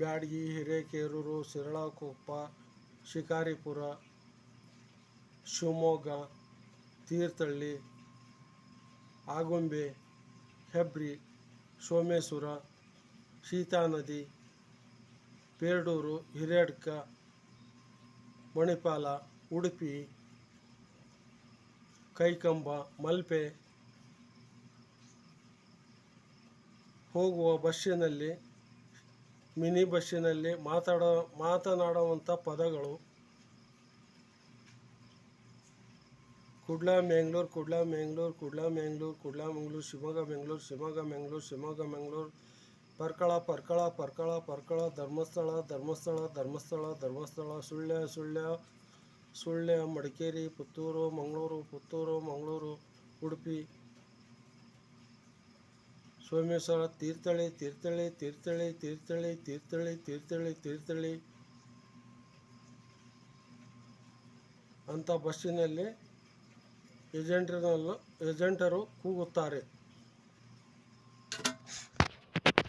ಬ್ಯಾಡಗಿ, ಹಿರೇಕೆರೂರು, ಶಿರಾಳಕೊಪ್ಪ, ಶಿಕಾರಿಪುರ, ಶಿವಮೊಗ್ಗ, ತೀರ್ಥಹಳ್ಳಿ, ಆಗುಂಬೆ, ಹೆಬ್ರಿ, ಸೋಮೇಶ್ವರ, ಸೀತಾನದಿ, ಪೇರೂರು, ಹಿರಿಯಡ್ಕ, ಮಣಿಪಾಲ, ಉಡುಪಿ, ಕೈಕಂಬ, ಮಲ್ಪೆ ಹೋಗುವ ಬಸ್ಸಿನಲ್ಲಿ, ಮಿನಿ ಬಸ್ಸಿನಲ್ಲಿ ಮಾತನಾಡುವಂಥ ಪದಗಳು ಕುಡ್ಲ ಮ್ಯಾಂಗ್ಳೂರು, ಕುಡ್ಲ ಮ್ಯಾಂಗ್ಳೂರು, ಕುಡ್ಲ ಮ್ಯಾಂಗ್ಳೂರು, ಕುಡ್ಲ ಮ್ಯಾಂಗ್ಳೂರು, ಶಿವಮೊಗ್ಗ ಮ್ಯಾಂಗ್ಳೂರು, ಶಿವಮೊಗ್ಗ ಮ್ಯಾಂಗ್ಳೂರು, ಶಿವಮೊಗ್ಗ ಮ್ಯಾಂಗ್ಳೂರು, ಪರ್ಕಳ, ಪರ್ಕಳ, ಪರ್ಕಳ, ಪರ್ಕಳ, ಧರ್ಮಸ್ಥಳ, ಧರ್ಮಸ್ಥಳ, ಧರ್ಮಸ್ಥಳ, ಧರ್ಮಸ್ಥಳ, ಸುಳ್ಯ, ಸುಳ್ಯ, ಸುಳ್ಯ, ಮಡಿಕೇರಿ, ಪುತ್ತೂರು, ಮಂಗಳೂರು, ಪುತ್ತೂರು, ಮಂಗಳೂರು, ಉಡುಪಿ, ಸೋಮೇಶ್ವರ, ತೀರ್ಥಹಳ್ಳಿ, ತೀರ್ಥಹಳ್ಳಿ, ತೀರ್ಥಹಳ್ಳಿ, ತೀರ್ಥಹಳ್ಳಿ, ತೀರ್ಥಹಳ್ಳಿ, ತೀರ್ಥಹಳ್ಳಿ, ತೀರ್ಥಹಳ್ಳಿ ಅಂಥ ಬಸ್ಸಿನಲ್ಲಿ ಏಜೆಂಟರು ಕೂಗುತ್ತಾರೆ.